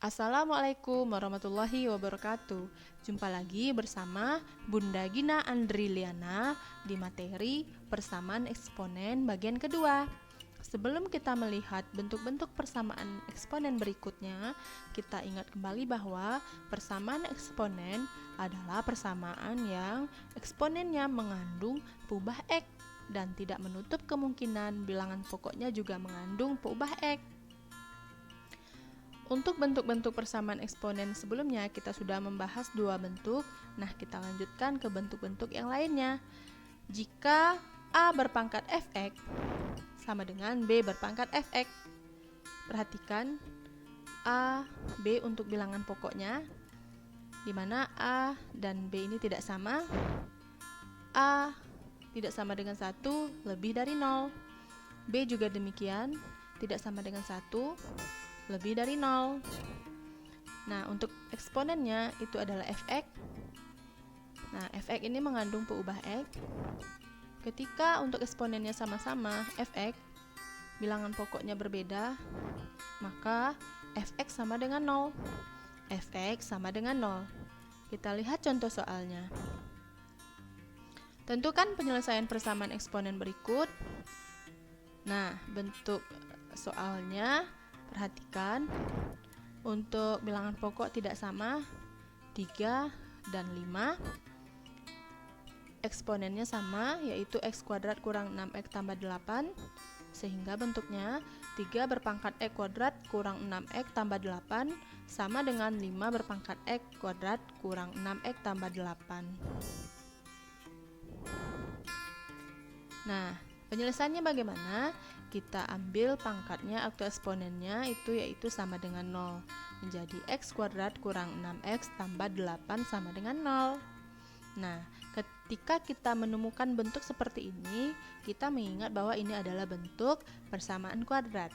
Assalamualaikum warahmatullahi wabarakatuh. Jumpa lagi bersama Bunda Gina Andriliana di materi persamaan eksponen bagian kedua. Sebelum kita melihat bentuk-bentuk persamaan eksponen berikutnya, kita ingat kembali bahwa persamaan eksponen adalah persamaan yang eksponennya mengandung peubah X dan tidak menutup kemungkinan bilangan pokoknya juga mengandung peubah X. Untuk bentuk-bentuk persamaan eksponen sebelumnya kita sudah membahas dua bentuk. Nah, kita lanjutkan ke bentuk-bentuk yang lainnya. Jika A berpangkat fx sama dengan B berpangkat fx. Perhatikan A, B untuk bilangan pokoknya, di mana A dan B ini tidak sama. A tidak sama dengan 1 lebih dari 0. B juga demikian, tidak sama dengan 1 lebih dari 0. Nah, untuk eksponennya itu adalah fx. Nah, fx ini mengandung peubah x. Ketika untuk eksponennya sama-sama fx, bilangan pokoknya berbeda, maka fx sama dengan 0. Fx sama dengan 0. Kita lihat contoh soalnya. Tentukan penyelesaian persamaan eksponen berikut. Nah, bentuk soalnya perhatikan, untuk bilangan pokok tidak sama 3 dan 5. Eksponennya sama, yaitu x kuadrat kurang 6x tambah 8, sehingga bentuknya 3 berpangkat x kuadrat kurang 6x tambah 8 sama dengan 5 berpangkat x kuadrat kurang 6x tambah 8. Nah, penyelesaiannya bagaimana? Kita ambil pangkatnya atau eksponennya itu yaitu sama dengan 0. Menjadi x kuadrat kurang 6x tambah 8 sama dengan 0. Nah, ketika kita menemukan bentuk seperti ini, kita mengingat bahwa ini adalah bentuk persamaan kuadrat.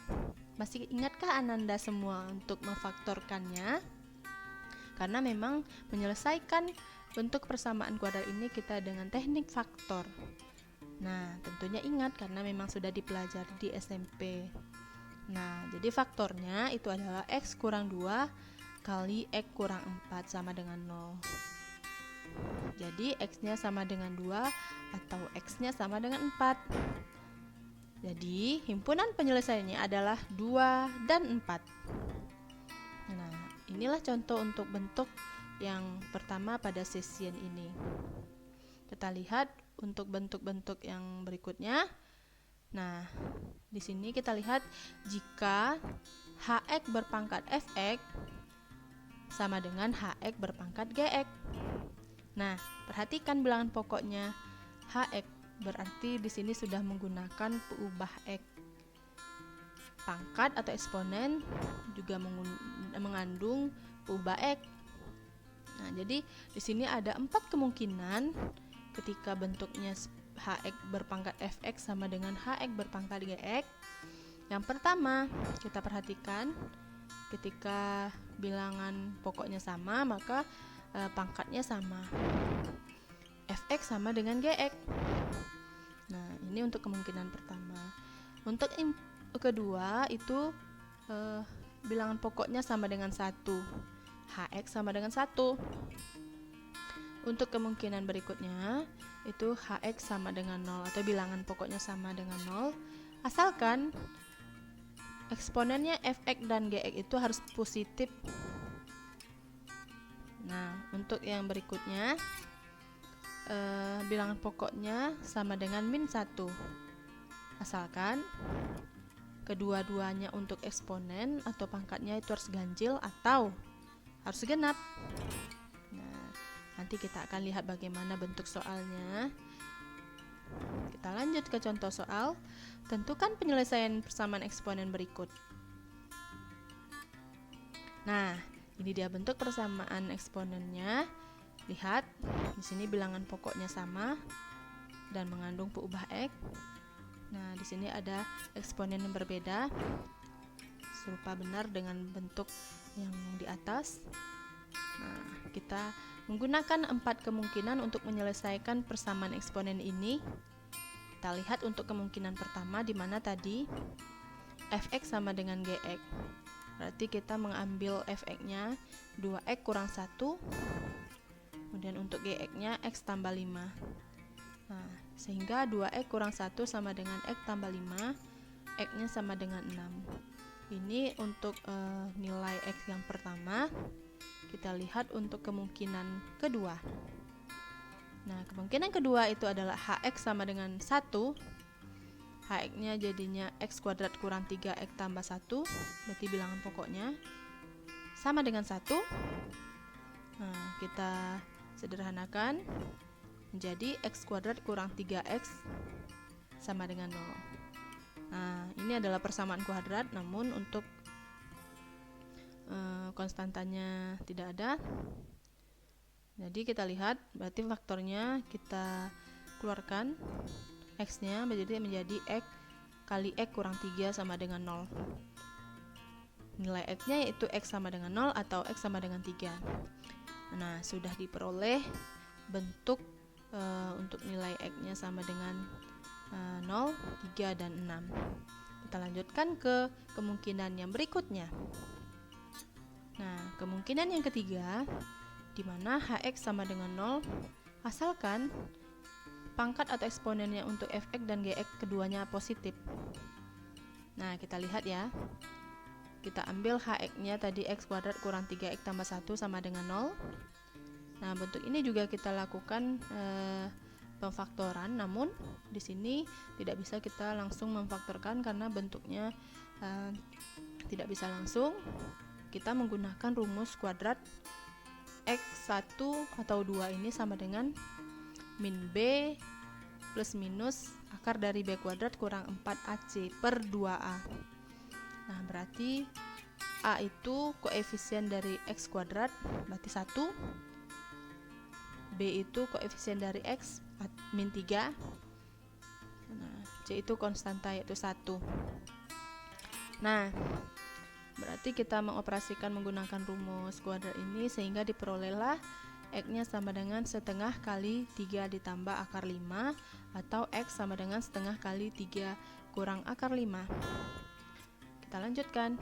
Masih ingatkah Ananda semua untuk memfaktorkannya? Karena memang menyelesaikan bentuk persamaan kuadrat ini kita dengan teknik faktor. Nah, tentunya ingat karena memang sudah dipelajari di SMP. Nah, jadi faktornya itu adalah x kurang 2 kali x kurang 4 sama dengan 0. Jadi x-nya sama dengan 2 atau x-nya sama dengan 4. Jadi himpunan penyelesaiannya adalah 2 dan 4. Nah, inilah contoh untuk bentuk yang pertama pada sesian ini. Kita lihat untuk bentuk-bentuk yang berikutnya. Nah, di sini kita lihat jika hx berpangkat fx sama dengan hx berpangkat gx. Nah, perhatikan bilangan pokoknya hx, berarti di sini sudah menggunakan peubah x. Pangkat atau eksponen juga mengandung peubah x. Nah, jadi di sini ada 4 kemungkinan ketika bentuknya hx berpangkat fx sama dengan hx berpangkat gx. Yang pertama, kita perhatikan ketika bilangan pokoknya sama, maka pangkatnya sama. Fx sama dengan gx. Nah, ini untuk kemungkinan pertama. Untuk kedua itu bilangan pokoknya sama dengan 1. Hx sama dengan 1. Untuk kemungkinan berikutnya itu hx sama dengan 0 atau bilangan pokoknya sama dengan 0, asalkan eksponennya fx dan gx itu harus positif. Nah, untuk yang berikutnya bilangan pokoknya sama dengan min 1, asalkan kedua-duanya untuk eksponen atau pangkatnya itu harus ganjil atau harus genap. Nanti kita akan lihat bagaimana bentuk soalnya. Kita lanjut ke contoh soal. Tentukan penyelesaian persamaan eksponen berikut. Nah, ini dia bentuk persamaan eksponennya. Lihat, di sini bilangan pokoknya sama dan mengandung peubah x. Nah, di sini ada eksponen yang berbeda, serupa benar dengan bentuk yang di atas. Nah, kita menggunakan 4 kemungkinan untuk menyelesaikan persamaan eksponen ini. kita lihat untuk kemungkinan pertama di mana tadi fx sama dengan gx. Berarti kita mengambil fx-nya 2x kurang 1. Kemudian untuk gx-nya x tambah 5. Nah, sehingga 2x kurang 1 sama dengan x tambah 5. X-nya sama dengan 6. Ini untuk nilai x yang pertama. Kita lihat untuk kemungkinan kedua. Nah, kemungkinan kedua itu adalah hx sama dengan 1. Hx-nya jadinya x kuadrat kurang 3x tambah 1. Berarti bilangan pokoknya sama dengan 1. Nah, kita sederhanakan menjadi x kuadrat kurang 3x sama dengan 0. Nah, ini adalah persamaan kuadrat, namun untuk konstantanya tidak ada. Jadi kita lihat, berarti faktornya kita keluarkan, x-nya menjadi x kali x kurang 3 sama dengan 0. Nilai x-nya yaitu x sama dengan 0 atau x sama dengan 3. Nah, sudah diperoleh bentuk untuk nilai x-nya sama dengan 0, 3, dan 6. Kita lanjutkan ke kemungkinan yang berikutnya. Nah, kemungkinan yang ketiga, di mana hx sama dengan 0, asalkan pangkat atau eksponennya untuk fx dan gx keduanya positif. Nah, kita lihat ya. Kita ambil hx-nya tadi x kuadrat kurang 3x tambah 1 sama dengan 0. Nah, bentuk ini juga kita lakukan pemfaktoran, namun di sini tidak bisa kita langsung memfaktorkan karena bentuknya tidak bisa langsung. Kita menggunakan rumus kuadrat x1 atau 2 ini sama dengan min b plus minus akar dari b kuadrat kurang 4ac per 2a. Nah, berarti a itu koefisien dari x kuadrat, berarti 1. B itu koefisien dari x min 3. Nah, c itu konstanta yaitu 1. Nah, berarti kita mengoperasikan menggunakan rumus kuadrat ini sehingga diperolehlah x-nya sama dengan setengah kali 3 ditambah akar 5 atau x sama dengan setengah kali 3 kurang akar 5. Kita lanjutkan.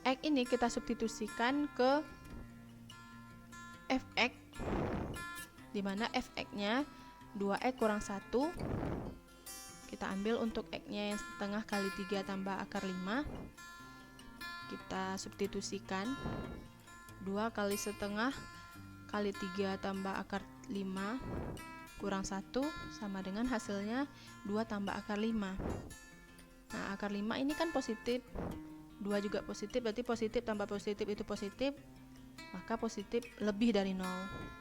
X ini kita substitusikan ke fx, di mana fx-nya 2x kurang 1. Kita ambil untuk x-nya yang setengah kali 3 tambah akar 5. Kita substitusikan 2 kali setengah kali 3 tambah akar 5 kurang 1 sama dengan hasilnya 2 tambah akar 5. Nah, akar 5 ini kan positif, 2 juga positif, berarti positif tambah positif itu positif, maka positif lebih dari 0,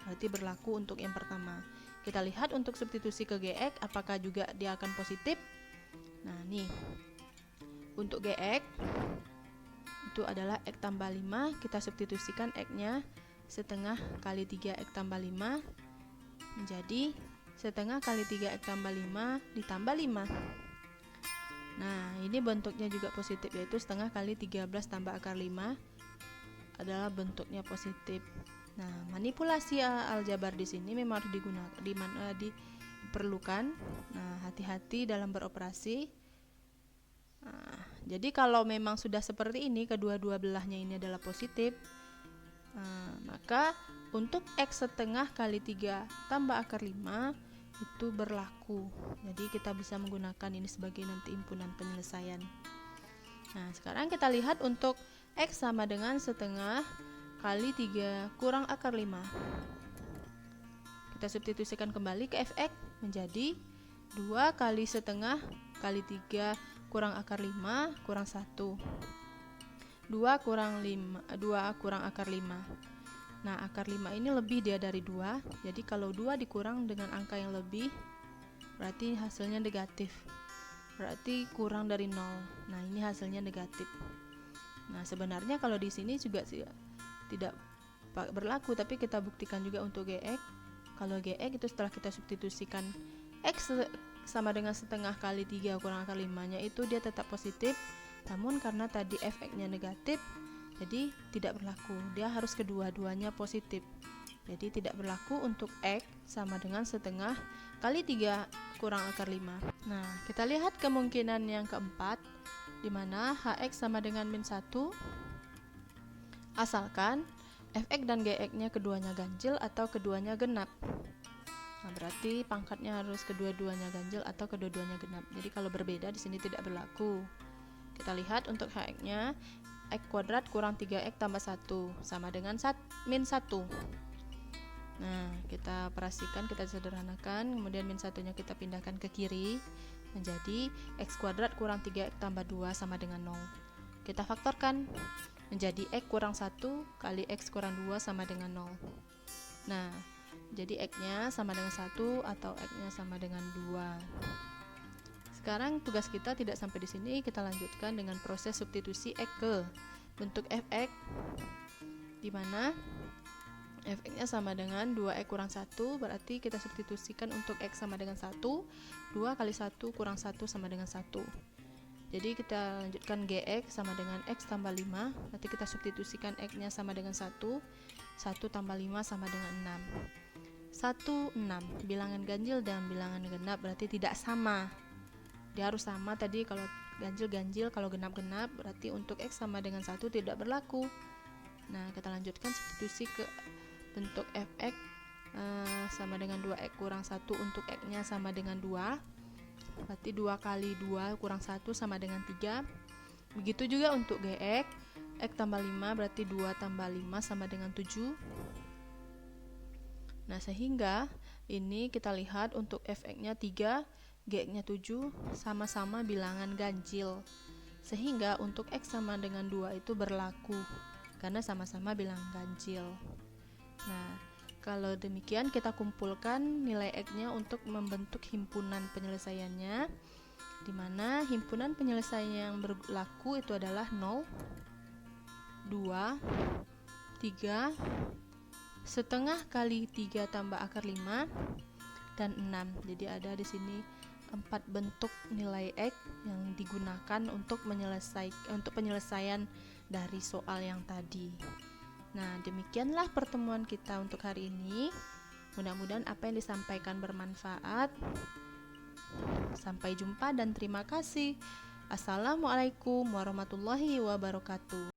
berarti berlaku untuk yang pertama. Kita lihat untuk substitusi ke gx apakah juga dia akan positif. Nah, nih untuk gx itu adalah x tambah 5, kita substitusikan x-nya setengah kali 3x tambah 5 menjadi setengah kali 3x tambah 5 ditambah 5. Nah, ini bentuknya juga positif, yaitu setengah kali 13 tambah akar 5 adalah bentuknya positif. Nah, manipulasi aljabar di sini memang harus digunakan, diperlukan. Nah, hati-hati dalam beroperasi. Nah, jadi kalau memang sudah seperti ini, kedua-dua belahnya ini adalah positif, maka untuk x setengah kali 3 tambah akar 5 itu berlaku. Jadi kita bisa menggunakan ini sebagai nanti impunan penyelesaian. Nah, sekarang kita lihat untuk x sama dengan setengah kali 3 kurang akar 5. Kita substitusikan kembali ke fx menjadi 2 kali setengah kali 3 kurang akar 5 kurang 1. 2 kurang akar 5. Nah, akar 5 ini lebih dia dari 2. Jadi kalau 2 dikurang dengan angka yang lebih, berarti hasilnya negatif. Berarti kurang dari 0. Nah, ini hasilnya negatif. Nah, sebenarnya kalau di sini juga tidak berlaku, tapi kita buktikan juga untuk gx. Kalau gx itu setelah kita substitusikan x sama dengan setengah kali 3 kurang akar 5-nya itu dia tetap positif, namun karena tadi fx-nya negatif, jadi tidak berlaku. Dia harus kedua-duanya positif. Jadi tidak berlaku untuk X sama dengan setengah kali 3 kurang akar 5. Nah, kita lihat kemungkinan yang keempat, di mana Hx sama dengan min 1, asalkan Fx dan Gx-nya keduanya ganjil atau keduanya genap. Nah, berarti pangkatnya harus kedua-duanya ganjil atau kedua-duanya genap. Jadi kalau berbeda di sini tidak berlaku. Kita lihat untuk Hx-nya, X kuadrat kurang 3X tambah 1 sama dengan min 1. Nah, kita operasikan, kita sederhanakan, kemudian min 1-nya kita pindahkan ke kiri, menjadi X kuadrat kurang 3X tambah 2 sama dengan 0. Kita faktorkan, menjadi X kurang 1 kali X kurang 2 sama dengan 0. Nah, jadi X-nya sama dengan 1 atau X-nya sama dengan 2. Sekarang tugas kita tidak sampai di sini, kita lanjutkan dengan proses substitusi X ke bentuk Fx, di mana Fx-nya sama dengan 2x kurang 1, berarti kita substitusikan untuk x sama dengan 1, 2 kali 1 kurang 1 sama dengan 1. Jadi kita lanjutkan gx sama dengan x tambah 5, berarti kita substitusikan x-nya sama dengan 1, 1 tambah 5 sama dengan 6. 1, 6, bilangan ganjil dan bilangan genap berarti tidak sama. Dia harus sama tadi, kalau ganjil-ganjil, kalau genap-genap, berarti untuk x sama dengan 1 tidak berlaku. Nah, kita lanjutkan substitusi ke bentuk Fx sama dengan 2x kurang 1 untuk x-nya sama dengan 2, berarti 2 kali 2 kurang 1 sama dengan 3. Begitu juga untuk gx, x tambah 5 berarti 2 tambah 5 sama dengan 7. Nah, sehingga ini kita lihat untuk Fx-nya 3, gx-nya 7, sama-sama bilangan ganjil. Sehingga untuk x sama dengan 2 itu berlaku, karena sama-sama bilangan ganjil. Nah, kalau demikian kita kumpulkan nilai X-nya untuk membentuk himpunan penyelesaiannya, di mana himpunan penyelesaian yang berlaku itu adalah 0, 2, 3, setengah kali 3 tambah akar 5, dan 6. Jadi ada di sini 4 bentuk nilai X yang digunakan untuk penyelesaian dari soal yang tadi. Nah, demikianlah pertemuan kita untuk hari ini. Mudah-mudahan apa yang disampaikan bermanfaat. Sampai jumpa dan terima kasih. Assalamualaikum warahmatullahi wabarakatuh.